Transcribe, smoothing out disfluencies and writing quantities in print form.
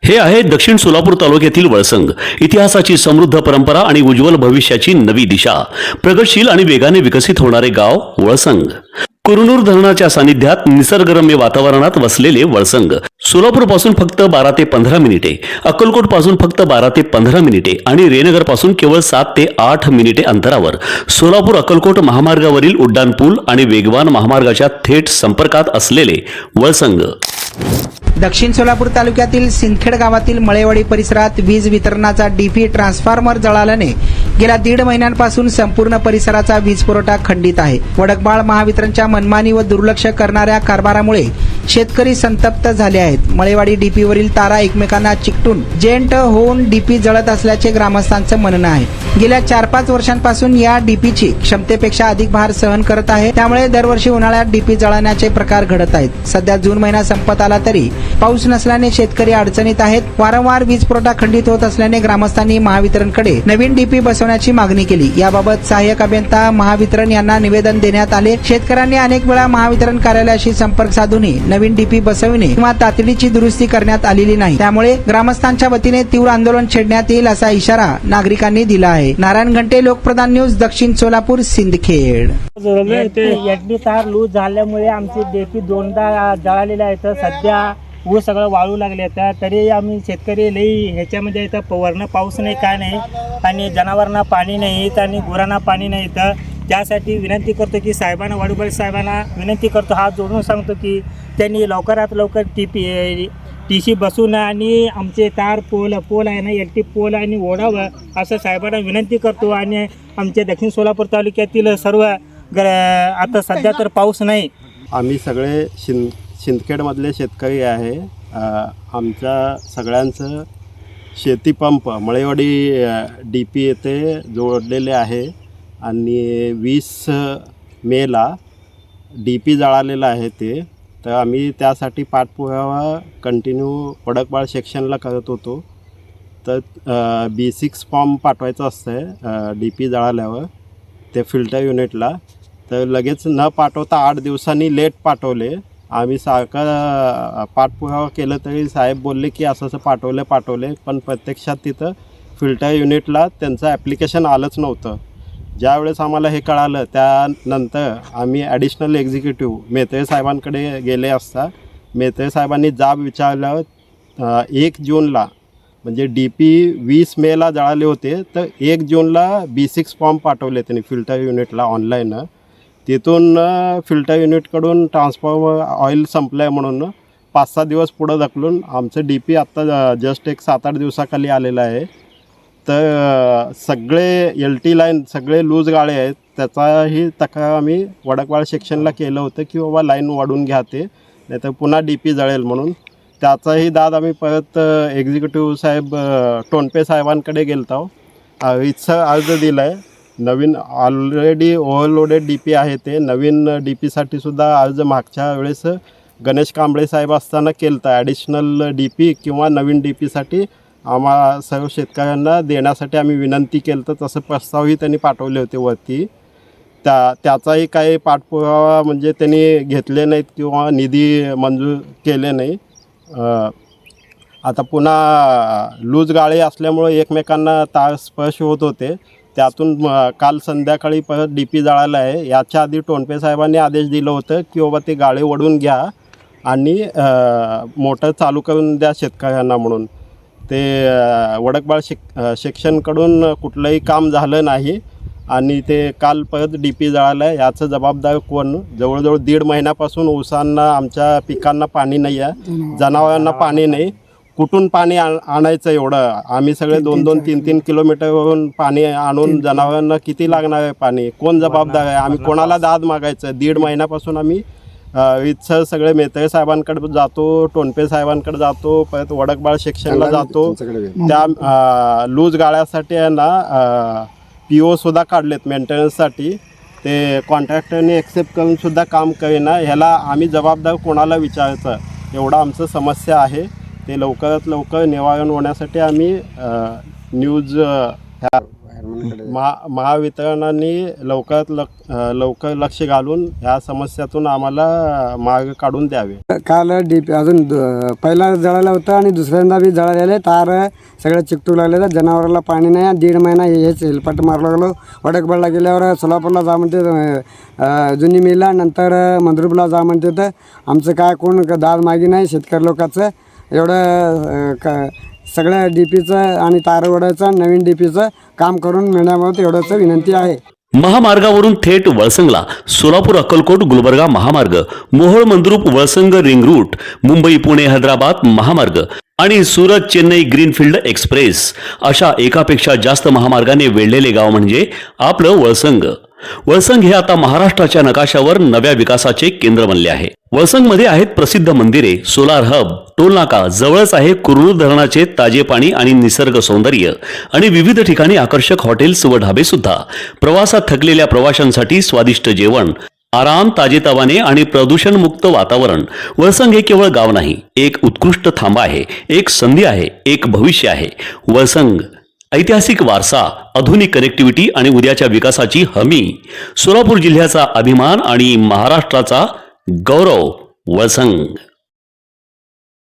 हे आहे दक्षिण सोलापूर तालुक्यातील वळसंग. इतिहासाची समृद्ध परंपरा आणि उज्ज्वल भविष्याची नवी दिशा. प्रगतशील आणि वेगाने विकसित होणारे गाव वळसंग. कुरनूर धरणाच्या सानिध्यात निसर्गरम्य वातावरणात वसलेले वळसंग सोलापूर पासून फक्त 12 ते 15 मिनिटे, अक्कलकोट पासून फक्त 12 ते 15 मिनिटे आणि रेनगर पासून केवळ 7 ते 8 मिनिटे अंतरावर सोलापूर अक्कलकोट महामार्गावरील उड्डाण पूल आणि वेगवान महामार्गाच्या थेट संपर्कात असलेले वळसंग. दक्षिण सोलापूर तालुक्यातील सिंदखेड गावातील मळेवाडी परिसरात वीज वितरणाचा डीपी ट्रान्सफॉर्मर जळाल्याने गेल्या 1.5 महिन्यांपासून संपूर्ण परिसराचा वीज पुरवठा खंडित आहे. वडकबाळ महावितरणच्या मनमानी व दुर्लक्ष करणाऱ्या कारभारामुळे शेतकरी संतप्त झाले आहेत. मळेवाडी डीपीवरील तारा एकमेकांना चिकटून जेंट होऊन डीपी जळत असल्याचे ग्रामस्थांचं म्हणणं आहे. गेल्या 4-5 वर्षांपासून या डीपीची क्षमतेपेक्षा अधिक भार सहन करत आहे. त्यामुळे दरवर्षी उन्हाळ्यात डीपी जळण्याचे प्रकार घडत आहेत. सध्या जून महिना संपत आला तरी पाऊस नसल्याने शेतकरी अडचणीत आहेत. वारंवार वीज पुरवठा खंडित होत असल्याने ग्रामस्थांनी महावितरणकडे नवीन डीपी बसवण्याची मागणी केली. याबाबत सहाय्यक अभियंता महावितरण यांना निवेदन देण्यात आले. शेतकऱ्यांनी अनेक वेळा महावितरण कार्यालयाशी संपर्क साधूनही नवीन डीपी बसविणे किंवा तातडीची दुरुस्ती करण्यात आलेली नाही. त्यामुळे ग्रामस्थांच्या वतीने तीव्र आंदोलन छेडण्यात येईल असा इशारा नागरिकांनी दिला आहे. नारायण घंटे, लोकप्रधान न्यूज, दक्षिण सोलापूर, सिंदखेड. एचडी तार लूज झाल्यामुळे आमची डीपी 2दा जळालेले आहेत. सध्या ऊस सगळं वाळू लागले तर तरी आम्ही शेतकरी लई ह्याच्यामध्ये इथं वरनं पाऊस नाही, काय नाही, आणि जनावरांना पाणी नाही आणि गुरांना पाणी नाही. तर त्यासाठी विनंती करतो की साहेबांना, वाडूबाई साहेबांना विनंती करतो, हात जोडून सांगतो की त्यांनी लवकरात लवकर टीसी बसून आणि आमचे तार पोल आहे ना, एलटी पोल आणि ओढावं असं साहेबांना विनंती करतो. आणि आमच्या दक्षिण सोलापूर तालुक्यातील सर्व आता सध्या तर पाऊस नाही. आम्ही सगळे सिंदखेडमधले शेतकरी आहे. आमच्या सगळ्यांचं शेतीपंप मळेवाडी डीपी येथे जोडलेले आहे आणि 20 मेला डीपी जळालेला आहे ते. तर आम्ही त्यासाठी पाठपुरावा कंटिन्यू वडकबाळ सेक्शनला करत होतो. तर B6 फॉर्म पाठवायचं असतं डीपी जळाल्यावर ते फिल्टर युनिटला. तर लगेच न पाठवता 8 दिवसांनी लेट पाठवले. आम्ही सारखं पाठपुरावा केलं तरी साहेब बोलले की असं पाठवले, पण प्रत्यक्षात तिथं फिल्टर युनिटला त्यांचं ॲप्लिकेशन आलंच नव्हतं. ज्यावेळेस आम्हाला हे कळालं त्यानंतर आम्ही ॲडिशनल एक्झिक्युटिव्ह मेत्रे साहेबांकडे गेले असता मेत्रे साहेबांनी जाब विचारल्यावर 1 जूनला म्हणजे डीपी 20 मेला जळाले होते, तर 1 जूनला B6 फॉर्म पाठवले त्यांनी फिल्टर युनिटला ऑनलाईन. तिथून फिल्टर युनिटकडून ट्रान्सफॉर्मर ऑइल संपलं आहे म्हणून 5-6 दिवस पुढं ढकलून आमचं डीपी आत्ता जस्ट एक 7-8 दिवसाखाली आलेलं आहे. तर सगळे LT लाईन सगळे लूज गाळे आहेत. त्याचाही तक्रार आम्ही वडकवाळ सेक्शनला केलं होतं की बाबा लाईन वाढून घ्या ते, नाहीतर पुन्हा डीपी जळेल म्हणून. त्याचाही दाद आम्ही परत एक्झिक्युटिव्ह साहेब टोनपे साहेबांकडे गेलतो. इथं अर्ज दिला आहे. नवीन ऑलरेडी ओव्हरलोडेड डीपी आहे ते. नवीन डीपीसाठी सुद्धा अर्ज मागच्या वेळेस गणेश कांबळे साहेब असताना केलं होतं. ॲडिशनल डीपी किंवा नवीन डीपीसाठी आम्हा सर्व शेतकऱ्यांना देण्यासाठी आम्ही विनंती केलं होतं. तसं प्रस्तावही त्यांनी पाठवले होते वरती. त्याचाही काही पाठपुरावा म्हणजे त्यांनी घेतले नाहीत किंवा निधी मंजूर केले नाही. आता पुन्हा लूज गाळे असल्यामुळे एकमेकांना तार स्पर्श होत होते. त्यातून काल संध्याकाळी परत डीपी जळाला आहे. याच्या आधी टोनपे साहेबांनी आदेश दिलं होतं की बाबा ते गाळे ओढून घ्या आणि मोटर चालू करून द्या शेतकऱ्यांना म्हणून. ते वडकबाळ सेक्शनकडून कुठलंही काम झालं नाही आणि ते काल परत डीपी जळालं आहे. याचं जबाबदार कोण? जवळजवळ 1.5 महिन्यापासून ऊसांना, आमच्या पिकांना पाणी नाही आहे, जनावरांना पाणी नाही. कुठून पाणी आणायचं एवढं? आम्ही सगळे 2-2, 3-3 किलोमीटरवरून पाणी आणून जनावरांना किती लागणार आहे पाणी? कोण जबाबदार आहे? आम्ही कोणाला दाद मागायचं? 1.5 महिन्यापासून आम्ही इथं सगळे मेत्रे साहेबांकडे जातो, टोनपे साहेबांकडे जातो, परत वडकबाळ सेक्शनला जातो. त्या लूज गाळ्यासाठी आहे ना PO सुद्धा काढलेत मेंटेनन्ससाठी. ते कॉन्ट्रॅक्टरने ॲक्सेप्ट करूनसुद्धा काम करेना. ह्याला आम्ही जबाबदार कोणाला विचारायचं? एवढा आमचं समस्या आहे. ते लवकरात लवकर निवारण होण्यासाठी आम्ही न्यूज महावितरणाने लवकर लक्ष घालून ह्या समस्यातून आम्हाला मार्ग काढून द्यावे. काल डीपी अजून पहिला जळालं होतं आणि दुसऱ्यांदा बी जळालेले तार सगळं चिकटू लागलेलं. जनावराला पाणी नाही. 1.5 महिना हेच हेलपाट मारलं लागलो. वडकबळला गेल्यावर सोलापूरला जा म्हणते, जुनी मिला, नंतर मंद्रुपला जा म्हणते. तर आमचं काय कोण दाद मागी नाही शेतकरी लोकांचं. एवढं सगळ्या डीपीचं आणि तार ओढायचं नवीन डीपीचं काम करून मिळण्याबाबत एवढंच विनंती आहे. महामार्गावरून थेट वळसंगला सोलापूर अक्कलकोट गुलबर्गा महामार्ग, मोहोळ मंद्रुप वळसंग रिंग रूट, मुंबई पुणे हैदराबाद महामार्ग आणि सुरत चेन्नई ग्रीनफील्ड एक्सप्रेस अशा एकापेक्षा जास्त महामार्गाने वेढलेले गाव म्हणजे आपलं वळसंग. वळसंग हे आता महाराष्ट्राच्या नकाशावर नव्या विकासाचे केंद्र बनले आहे. वळसंगमध्ये आहेत प्रसिद्ध मंदिरे, सोलार हब, टोलनाका, जवळच आहे कुरनूर धरणाचे ताजे पाणी आणि निसर्ग सौंदर्य आणि विविध ठिकाणी आकर्षक हॉटेल्स व ढाबे सुद्धा. प्रवासात थकलेल्या प्रवाशांसाठी स्वादिष्ट जेवण, आराम, ताजेतवाने आणि प्रदूषणमुक्त वातावरण. वळसंग हे केवळ गाव नाही, एक उत्कृष्ट थांबा आहे, एक संधी आहे, एक भविष्य आहे. वळसंग ऐतिहासिक वारसा, आधुनिक कनेक्टिव्हिटी आणि उद्याच्या विकासाची हमी. सोलापूर जिल्ह्याचा अभिमान आणि महाराष्ट्राचा गौरव. वळसंग.